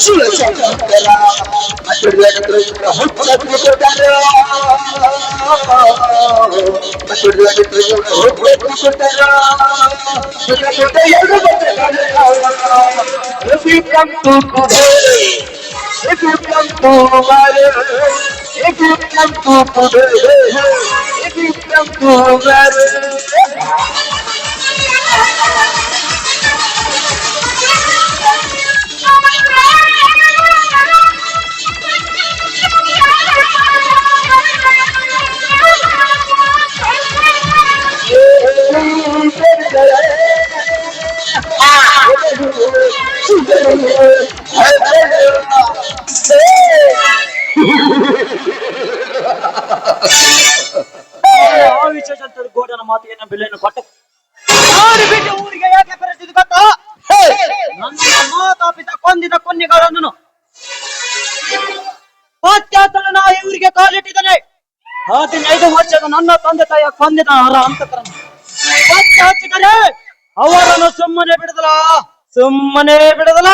Shivashankara If you come to today, if you come to tomorrow, if you come to today, if you come to tomorrow. ವಿಶೇಷ ಗೋಡನ ಮಾತಿನ ಬೆಲೆಯನ್ನು ಕೊಟ್ಟ ಬಿಟ್ಟು ಊರಿಗೆ ಯಾಕೆ ಪರಿಸ್ಥಿತಿ ಗೊತ್ತಾ? ನನ್ನ ಮಾತಾಪಿತ ಕೊಂದಿದ ಕೊನ್ನಿಗಳನ್ನು ಪಾಶ್ಚಾತ್ಯನ ಇವರಿಗೆ ಕಾಲಿಟ್ಟಿದ್ದಾನೆ. 15 ವರ್ಷದ ನನ್ನ ತಂದೆ ತಾಯಿಯ ಕೊಂದಿದ ಅಂತಕರನ್ನು ಪಾಶ್ಚಾತ್ಯಕರೇ ಅವರನ್ನು ಸುಮ್ಮನೆ ಬಿಡದಲ್ಲ, ಸುಮ್ಮನೆ ಬಿಡದಲ್ಲ.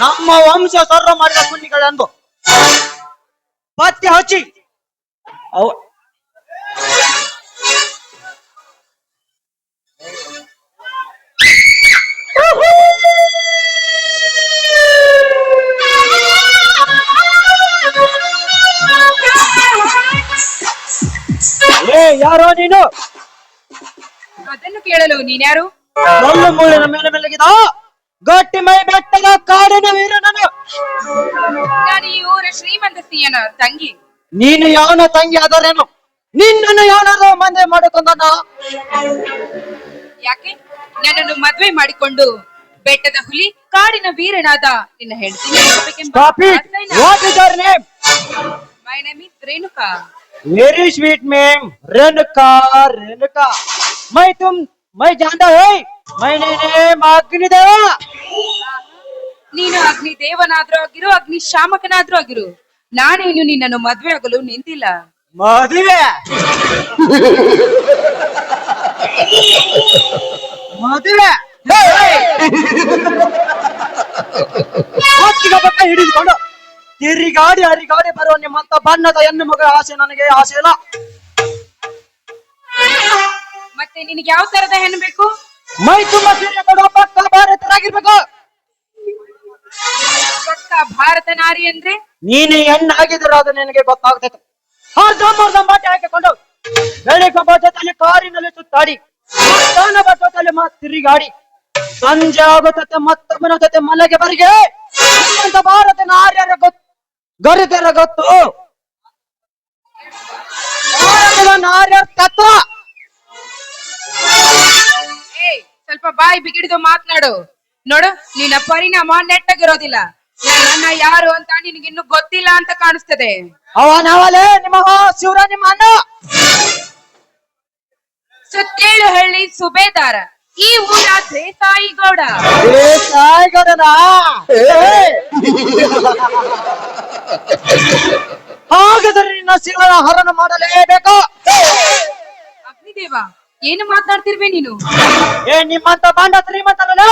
ನಮ್ಮ ವಂಶ ಸರ್ವ ಮಾಡಿದ ಕುನ್ನಿಗಳೆಂದು ಪತ್ತೆ ಹಚ್ಚಿ ಯಾರೋ ನೀನು? ಅದನ್ನು ಕೇಳಲು ನೀನ್ಯಾರು? ಕಲ್ಲು ಮುಳ್ಳಿನ ಮೇಲೆ ಮೆಲಗಿದ ಗಟ್ಟಿ ಮೈ ಬೆಟ್ಟದ ಕಾಡಿನ ವೀರ ನಾನು ಈ ಊರ ಶ್ರೀಮಂತಸ್ತಿಯನ ತಂಗಿ. ನೀನು ಯಾವನ ತಂಗಿ ಆದರೇನು? ನಿನ್ನನ್ನು ಯಾವನಾದ್ರೂ ಮಂದೆ ಮಾಡಿಕೊಂಡ? ಯಾಕೆ ನನ್ನನ್ನು ಮದ್ವೆ ಮಾಡಿಕೊಂಡು ಬೆಟ್ಟದ ಹುಲಿ ಕಾಡಿನ ವೀರನಾದ ನಿನ್ನ ಹೆಂಡತಿ my name is Renuka. Very sweet ma'am. Renuka Renuka मैं जानता है मैं नेम अग्निदेव. ನೀನು ಅಗ್ನಿದೇವನಾದ್ರೂ ಆಗಿರು ಅಗ್ನಿ ಶಾಮಕನಾದ್ರೂ ಆಗಿರು, ನಾನೇನು ನಿನ್ನನ್ನು ಮದ್ವೆ ಆಗಲು ನಿಂತಿಲ್ಲ. ಮದುವೆ ಮದುವೆ ಹಿಡಿದುಕೊಂಡು ತಿರುಗಾಡಿ ಹರಿಗಾಡಿ ಬರುವ ನಿಮ್ಮಂತ ಬಣ್ಣದ ಹೆಣ್ಣು ಮಗಳ ಆಸೆ ನನಗೆ ಆಸೆ ಇಲ್ಲ. ಮತ್ತೆ ನಿನಗೆ ಯಾವ ತರದ ಹೆಣ್ಣು ಬೇಕು? ಮೈ ತುಂಬಾ ಸೀರೆ ಕೊಡುವ ಪಕ್ಕ ಭಾರತರಾಗಿರ್ಬೇಕು. ಪಕ್ಕ ಭಾರತ ನಾರಿ ಅಂದ್ರೆ ನೀನು ಹೆಣ್ಣಾಗಿದ್ರೆ ಅದು ನಿನಗೆ ಗೊತ್ತಾಗ್ತೈತೆ. ಬಾಟೆ ಹಾಕಿಕೊಂಡು ಬೆಳಿಗ್ಗೆ ಜೊತೆಲಿ ಕಾರಿನಲ್ಲಿ ಸುತ್ತಾಡಿ ಜೊತೆಲಿ ತಿರುಗಾಡಿ ಸಂಜೆ ಆಗುತ್ತದೆ ಮತ್ತೊಬ್ಬನ ಜೊತೆ ಮನೆಗೆ ಬರಿಗೆ ಭಾರತ ನಾರ್ಯರ ಗರಿದರ ಗೊತ್ತು. ನಾರ್ಯರ ತತ್ವ. ಸ್ವಲ್ಪ ಬಾಯಿ ಬಿಗಿಡಿದು ಮಾತನಾಡು. ನೋಡು, ನಿನ್ನ ಪರಿಣಾಮ ನೆಟ್ಟಗಿರೋದಿಲ್ಲ. ನನ್ನ ಯಾರು ಅಂತ ನಿನಗಿನ್ನು ಗೊತ್ತಿಲ್ಲ ಅಂತ ಕಾಣಿಸ್ತದೆ. ಅವನವಲೇ ನಿಮ್ಮ ಶಿವರ ನಿಮ್ಮ ಅಣ್ಣ ಸುತ್ತೇಳು ಹಳ್ಳಿ ಸುಬೇದಾರ, ಈ ಊರ ದೇಸಾಯಿಗೌಡ. ದೇಸಾಯಿಗೌಡನಾ? ಹಾಗಾದರೆ ನಿನ್ನ ಶಿವನ ಹರಣ ಮಾಡಲೇಬೇಕು. ಅಗ್ನಿದೇವ, ಏನು ಮಾತನಾಡ್ತಿರ್ವೆ ನೀನು? ನಿಮ್ಮಂತ ಬಾಂಡ ಶ್ರೀಮಂತರಲ್ಲೇ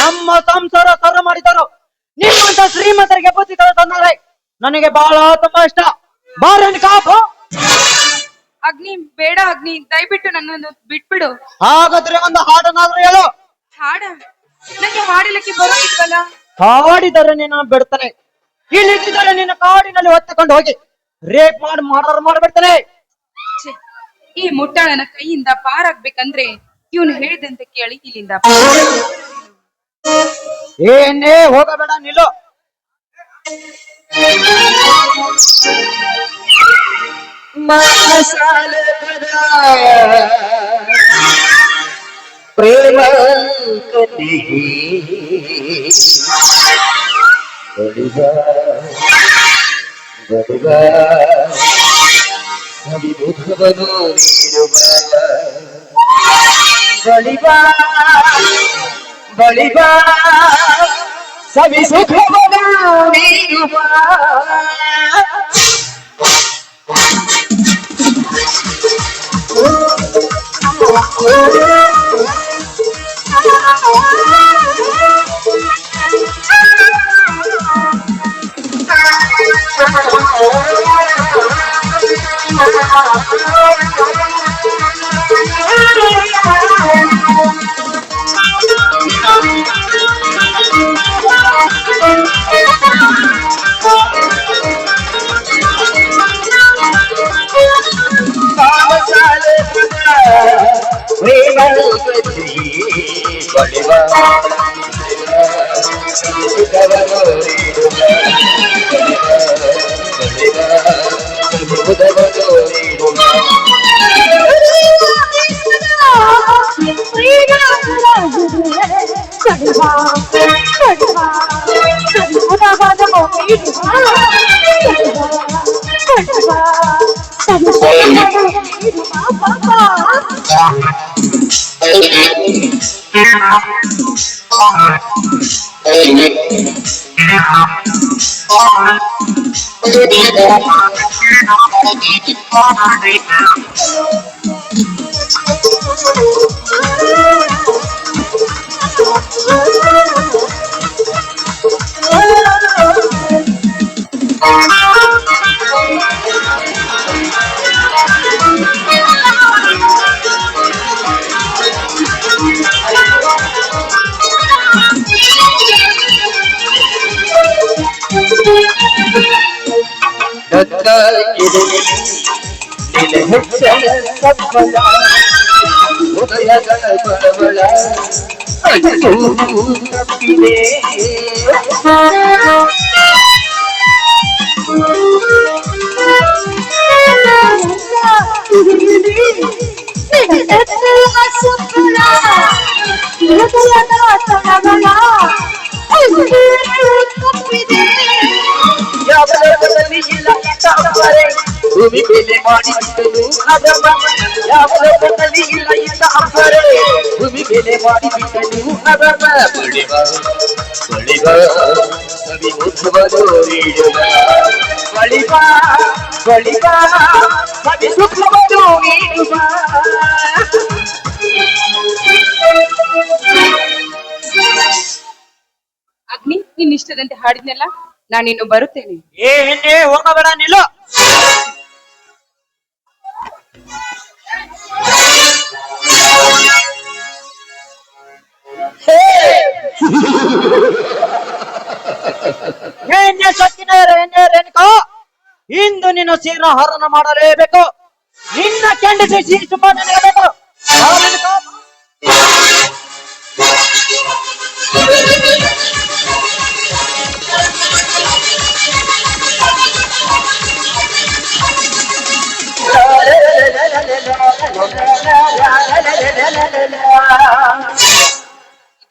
ನಮ್ಮ ಸಂಸಾರ ಸರ ಮಾಡಿದರು. ನಿಮ್ಮಂತ ಶ್ರೀಮಂತರಿಗೆ ಬುದ್ಧಿ ತಂದರೆ ನನಗೆ ಬಹಳ ತುಂಬಾ ಇಷ್ಟ. ಬಾರನ್ ಕಾಪು. ಅಗ್ನಿ ಬೇಡ ಅಗ್ನಿ, ದಯವಿಟ್ಟು ನನ್ನನ್ನು ಬಿಟ್ಬಿಡು. ಹಾಗಾದ್ರೆ ಒಂದು ಹಾಡನ್ನಾದ್ರೂ ಹೇಳು. ಹಾಡ? ನನಗೆ ಹಾಡಲಿಕ್ಕೆ ಬರೋದಿಲ್ವಲ್ಲ. ಹಾಡಿದರೆ ನೀನು ಬಿಡ್ತಾನೆ, ಇಲ್ಲಿದ್ದರೆ ನಿನ್ನ ಕಾಡಿನಲ್ಲಿ ಹೊತ್ತುಕೊಂಡು ಹೋಗಿ ರೇಪ್ ಮಾಡ್ಬಿಡ್ತಾನೆ. ಈ ಮುಟ್ಟಾಳನ ಕೈಯಿಂದ ಪಾರಾಗ್ಬೇಕಂದ್ರೆ ಇವನು ಹೇಳಿದಂತೆ ಕೇಳಿ ಇಲ್ಲಿಂದ. ಏನೇ ಹೋಗಬೇಡ, ನಿಲ್ಲು. ಪ್ರೇಮ ಸವಿಮುಖವನು ನೀಡುವ ಬಳಿಬಾ ಸವಿ ಸುಖವನು ನೀಡುವ ಕಾಮಸಾಲೆ ಪ್ರೇಮ ಬಳಿವ ಹೃದಯದ ಬಡಬಡ ತಪ್ಪಿದೆ ಯಾವ ಲೋಕದಲ್ಲಿ ಇಲ್ಲ ಇಂಥವರೇ ಭೂಮಿ ಮೇಲೆ ಮಾಡಿಬಿಟ್ಟನು ಅದಮ್ಮ ಯಾವ ಲೋಕದಲ್ಲಿ ಇಲ್ಲ ಇಂಥವರೇ ಭೂಮಿ ಮೇಲೆ ಮಾಡಿಬಿಟ್ಟನು ಅದಮ್ಮ ಬಳಿವ ಬಳಿವ ಕವಿ ಮುಖವನ್ನು ನೀಡುವ ಬಳಿವ ಬಳಿವ ಕವಿ ಮುಖವನ್ನು ನೀಡುವ ಅಗ್ನಿ ನಿನ್ ಇಷ್ಟದಂತೆ ಹಾಡಿದ್ನಲ್ಲ ನಾನಿನ್ನು ಬರುತ್ತೇನೆ. ಏ ಹೆಣ್ಣೆ ಹೋಗಬೇಡ ನಿಲ್ಲು. ಎಣ್ಣೆ ಸತ್ತಿನ ಎಣ್ಣೆ ರೇಣುಕಾ, ಇಂದು ನಿನ್ನ ಸೀರ ಹರಣ ಮಾಡಲೇಬೇಕು. ನಿನ್ನ ಕೆಂಡಿಸಿ ತುಂಬ ನೆನಗಬೇಕು.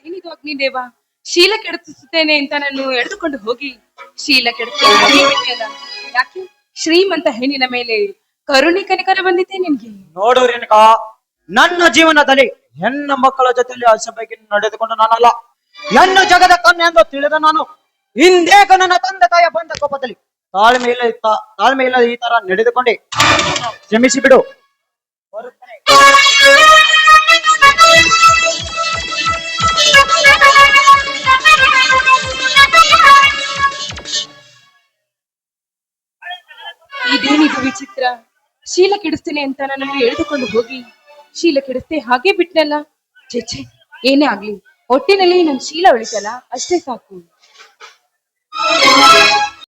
ಏನಿದು ಅಗ್ನಿದೇವ, ಶೀಲ ಕೆಡಿಸುತ್ತೇನೆ ಅಂತ ನಾನು ಎಳೆದುಕೊಂಡು ಹೋಗಿ ಶೀಲ ಕೆಡುತ್ತೇನೆ. ಯಾಕೆ ಶ್ರೀಮಂತ ಹೆಣ್ಣಿನ ಮೇಲೆ ಕರುಣೆ ಕನಿಕರ ಬಂದಿದ್ದೆ ನಿನ್ಗೆ? ನೋಡು ರೇಣುಕಾ, ನನ್ನ ಜೀವನದಲ್ಲಿ ಹೆಣ್ಣು ಮಕ್ಕಳ ಜೊತೆಯಲ್ಲಿ ಅಸಭ್ಯಕ್ಕೆ ನಡೆದುಕೊಂಡು ನಾನಲ್ಲ, ಹೆಣ್ಣು ಜಗದ ಕಣ್ಣು ಎಂದು ತಿಳಿದ ನಾನು ಹಿಂದೇಕ ನನ್ನ ತಂದೆ ತಾಯಿಯ ಬಂದ ಕೋಪದಲ್ಲಿ ತಾಳ್ಮೆ ಇಲ್ಲ ಈ ತರ ನಡೆದುಕೊಂಡೆ. ಕ್ಷಮಿಸಿ ಬಿಡು. ಇದೇನಿದು ವಿಚಿತ್ರ, ಶೀಲ ಕೆಡಿಸ್ತೇನೆ ಅಂತ ನನ್ನನ್ನು ಎಳೆದುಕೊಂಡು ಹೋಗಿ ಶೀಲ ಕೆಡಿಸ್ತೆ ಹಾಗೆ ಬಿಟ್ನಲ್ಲ. ಛೆ, ಏನೇ ಆಗ್ಲಿ ಒಟ್ಟಿನಲ್ಲಿ ನನ್ ಶೀಲ ಉಳಿತಲ್ಲ ಅಷ್ಟೇ ಸಾಕು.